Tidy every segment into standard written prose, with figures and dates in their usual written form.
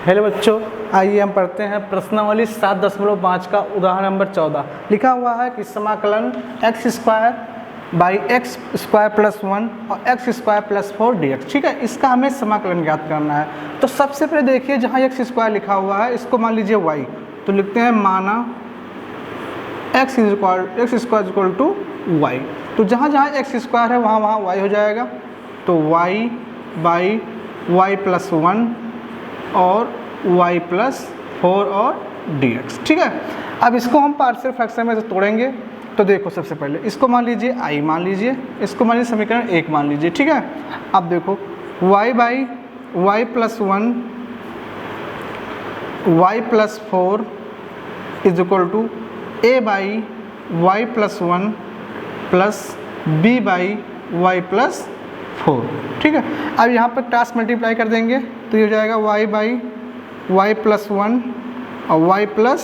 Hello बच्चों, आइए हम पढ़ते हैं प्रश्नावली 7.5 का उदाहरण नंबर 14। लिखा हुआ है कि समाकलन x square by x square plus 1 और एक्स स्क्वायर प्लस 4 dx। ठीक है, इसका हमें समाकलन ज्ञात करना है। तो सबसे पहले देखिए, जहाँ x स्क्वायर लिखा हुआ है इसको मान लीजिए y, तो लिखते हैं माना x square equal to y। तो जहाँ जहाँ x स्क्वायर है वहाँ वहाँ y हो जाएगा। तो y बाई y प्लस 1 और y प्लस 4 और dx। ठीक है, अब इसको हम पार्शियल फ्रैक्शन में से तोड़ेंगे। तो देखो, सबसे पहले इसको मान लीजिए i मान लीजिए, इसको मान लीजिए समीकरण 1 मान लीजिए। ठीक है, अब देखो y by y plus 1 y plus 4 is equal to a by y plus 1 plus b by y plus 4। ठीक है, अब यहाँ पर क्रॉस मल्टीप्लाई कर देंगे तो ये हो जाएगा y बाई y प्लस 1 और y plus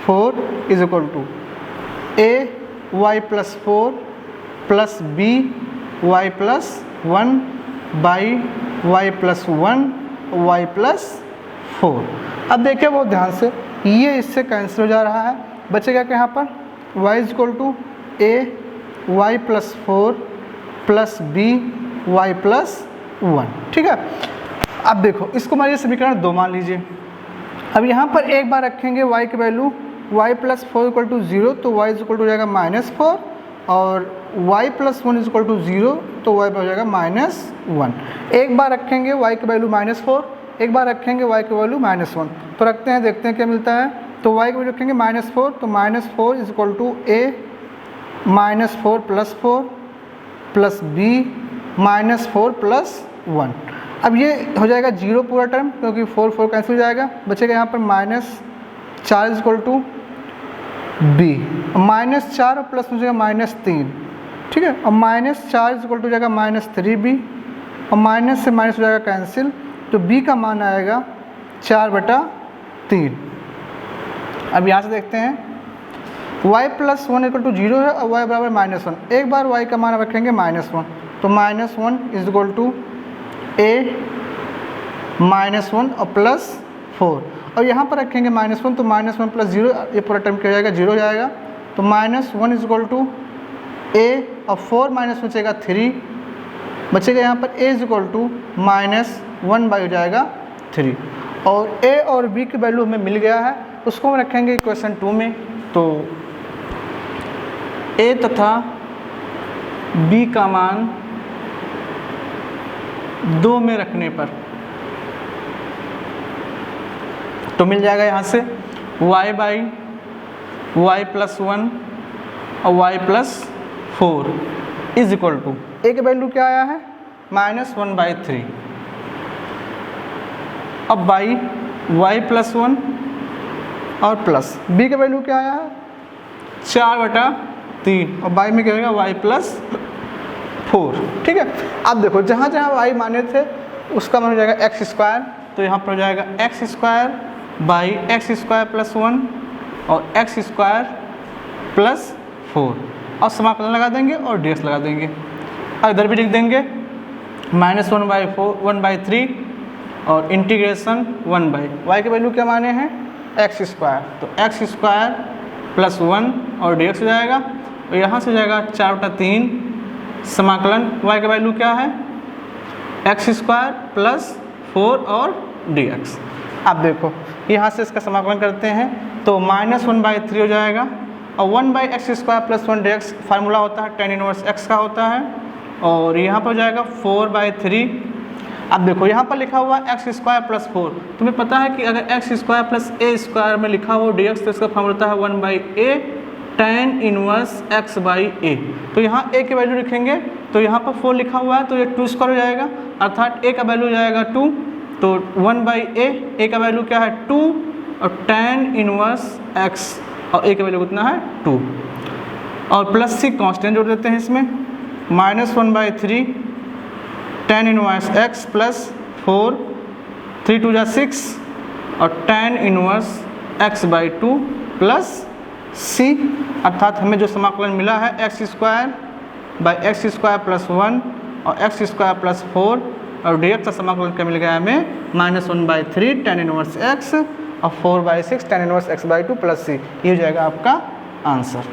4 is equal to a y plus 4 plus b y plus 1 by y plus 1 y plus 4। अब देखिए बहुत ध्यान से, ये इससे कैंसिल हो जा रहा है, बचेगा क्या यहाँ पर y is equal to a y plus 4 plus b y plus 1। ठीक है, अब देखो इसको मान लीजिए समीकरण 2 मान लीजिए। अब यहाँ पर एक बार रखेंगे y की value y plus 4 equal to 0, तो y इज इक्वल टू हो जाएगा -4 और y plus 1 is equal to 0, तो y हो जाएगा -1। एक बार रखेंगे y की वैल्यू -4, एक बार रखेंगे y की वैल्यू -1, तो रखते हैं, देखते हैं क्या मिलता है। तो y की वैल्यू रखेंगे -4, तो -4 is equal to a -4 plus 4 plus b -4 plus 1। अब ये हो जाएगा 0 पूरा टर्म, क्योंकि 4 कैंसिल हो जाएगा, बचेगा यहाँ पर -4 इज इक्वल टू b, -4 और प्लस हो जाएगा -3। ठीक है, और -4 इज इक्वल टू हो जाएगा -3b और माइनस से माइनस हो जाएगा कैंसिल, तो b का मान आएगा 4/3। अब यहाँ से देखते हैं y प्लस 1 इक्वल टू 0 है और y बराबर -1। एक बार y का मान रखेंगे -1, तो -1 इज इक्वल टू a -1 और प्लस 4, और यहाँ पर रखेंगे -1, तो -1 प्लस 0, ये पूरा टर्म क्या हो जाएगा 0 हो जाएगा। तो -1 इज इक्वल टू a और 4 -1 बचेगा 3, बचेगा यहाँ पर a is equal to -1 by हो जाएगा 3। और a और b की वैल्यू हमें मिल गया है, उसको हम रखेंगे इक्वेशन 2 में। तो a तथा b का मान 2 में रखने पर तो मिल जाएगा यहाँ से y बाई y प्लस 1 और y plus 4 is equal to a की वैल्यू क्या आया है -1/3, अब बाई y प्लस 1 और प्लस b की वैल्यू क्या आया है 4/3 और बाई में क्या होगा y प्लस 4। ठीक है, अब देखो जहाँ जहाँ y माने थे उसका मान हो जाएगा एक्स स्क्वायर, तो यहाँ पर हो जाएगा x square by x square plus 1 और एक्स स्क्वायर प्लस 4, और समाकलन लगा देंगे और dx लगा देंगे, और इधर भी लिख देंगे -1/3 और इंटीग्रेशन 1/, y की वैल्यू क्या माने हैं एक्स स्क्वायर, तो एक्स स्क्वायर प्लस 1 और dx हो जाएगा, और यहाँ से हो जाएगा 4/3 समाकलन y की वैल्यू क्या है एक्स स्क्वायर प्लस 4 और dx। अब देखो यहाँ से इसका समाकलन करते हैं, तो -1/3 हो जाएगा, और 1/x square plus 1 dx formula होता है tan इनवर्स x का होता है, और यहाँ पर हो जाएगा 4/3। अब देखो यहाँ पर लिखा हुआ एक्स स्क्वायर प्लस 4, तुम्हें पता है कि अगर x square plus a square में लिखा हो dx, तो इसका फार्मूला होता है 1/a tan inverse x by a। तो यहाँ a की वैल्यू लिखेंगे, तो यहाँ पर 4 लिखा हुआ है, तो ये 2 स्क्वायर हो जाएगा, अर्थात a का वैल्यू हो जाएगा 2, तो 1/a, a का वैल्यू क्या है 2 और tan इनवर्स x, और a का वैल्यू कितना है 2, और प्लस c कांस्टेंट जोड़ देते हैं इसमें, -1/3 tan इनवर्स x प्लस 4, 3 2 जा 6 और tan inverse x by 2 plus c, अर्थात हमें जो समाकलन मिला है x square by x square plus 1 और एक्स स्क्वायर प्लस 4 और डी एक्स का समाकलन क्या मिल गया हमें -1/3 tan इनवर्स x और 4/6 tan inverse x/2 plus c, ये हो जाएगा आपका आंसर।